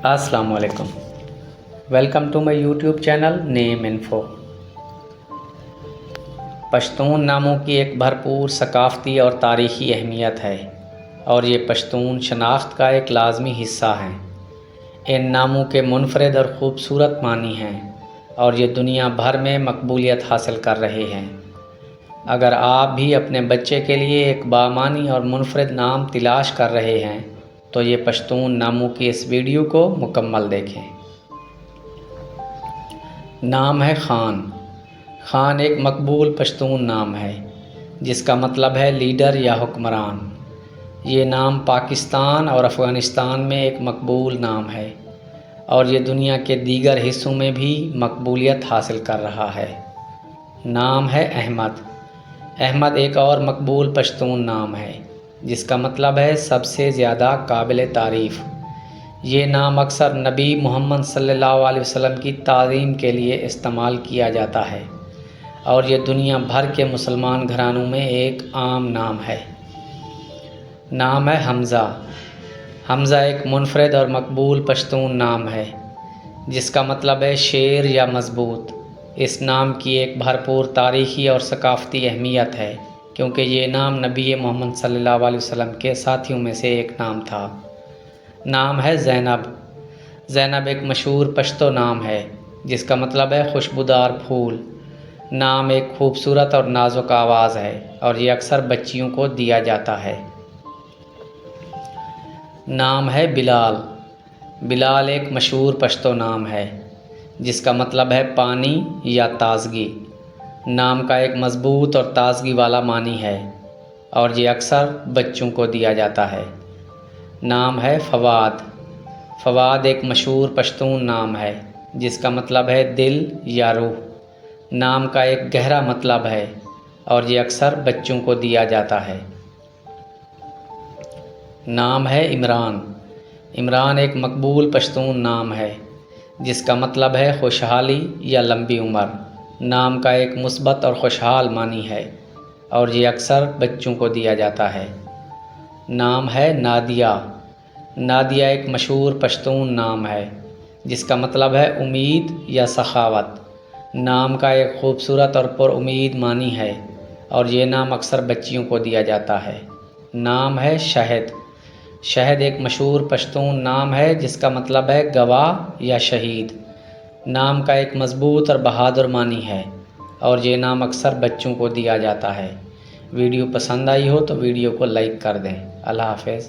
السلام علیکم، welcome to my YouTube channel name info. Pashtun ناموں کی ایک بھرپور ثقافتی اور تاریخی اہمیت ہے اور یہ پشتون شناخت کا ایک لازمی حصہ ہیں۔ ان ناموں کے منفرد اور خوبصورت معنی ہیں اور یہ دنیا بھر میں مقبولیت حاصل کر رہے ہیں۔ اگر آپ بھی اپنے بچے کے لیے ایک بامعنی اور منفرد نام تلاش کر رہے ہیں تو یہ پشتون ناموں کی اس ویڈیو کو مکمل دیکھیں۔ نام ہے خان۔ خان ایک مقبول پشتون نام ہے جس کا مطلب ہے لیڈر یا حکمران۔ یہ نام پاکستان اور افغانستان میں ایک مقبول نام ہے اور یہ دنیا کے دیگر حصوں میں بھی مقبولیت حاصل کر رہا ہے۔ نام ہے احمد۔ احمد ایک اور مقبول پشتون نام ہے جس کا مطلب ہے سب سے زیادہ قابل تعریف۔ یہ نام اکثر نبی محمد صلی اللہ علیہ وسلم کی تعظیم کے لیے استعمال کیا جاتا ہے اور یہ دنیا بھر کے مسلمان گھرانوں میں ایک عام نام ہے۔ نام ہے حمزہ۔ حمزہ ایک منفرد اور مقبول پشتون نام ہے جس کا مطلب ہے شیر یا مضبوط۔ اس نام کی ایک بھرپور تاریخی اور ثقافتی اہمیت ہے کیونکہ یہ نام نبی محمد صلی اللہ علیہ وسلم کے ساتھیوں میں سے ایک نام تھا۔ نام ہے زینب۔ زینب ایک مشہور پشتو نام ہے جس کا مطلب ہے خوشبودار پھول۔ نام ایک خوبصورت اور نازک آواز ہے اور یہ اکثر بچیوں کو دیا جاتا ہے۔ نام ہے بلال۔ بلال ایک مشہور پشتو نام ہے جس کا مطلب ہے پانی یا تازگی۔ نام کا ایک مضبوط اور تازگی والا معنی ہے اور یہ اکثر بچوں کو دیا جاتا ہے۔ نام ہے فواد۔ فواد ایک مشہور پشتون نام ہے جس کا مطلب ہے دل یا روح۔ نام کا ایک گہرا مطلب ہے اور یہ اکثر بچوں کو دیا جاتا ہے۔ نام ہے عمران۔ عمران ایک مقبول پشتون نام ہے جس کا مطلب ہے خوشحالی یا لمبی عمر۔ نام کا ایک مثبت اور خوشحال معنی ہے اور یہ اکثر بچوں کو دیا جاتا ہے۔ نام ہے نادیہ۔ نادیہ ایک مشہور پشتون نام ہے جس کا مطلب ہے امید یا سخاوت۔ نام کا ایک خوبصورت اور پر امید معنی ہے اور یہ نام اکثر بچیوں کو دیا جاتا ہے۔ نام ہے شہد۔ شہد ایک مشہور پشتون نام ہے جس کا مطلب ہے گواہ یا شہید۔ نام کا ایک مضبوط اور بہادر معنی ہے اور یہ نام اکثر بچوں کو دیا جاتا ہے۔ ویڈیو پسند آئی ہو تو ویڈیو کو لائک کر دیں۔ اللہ حافظ۔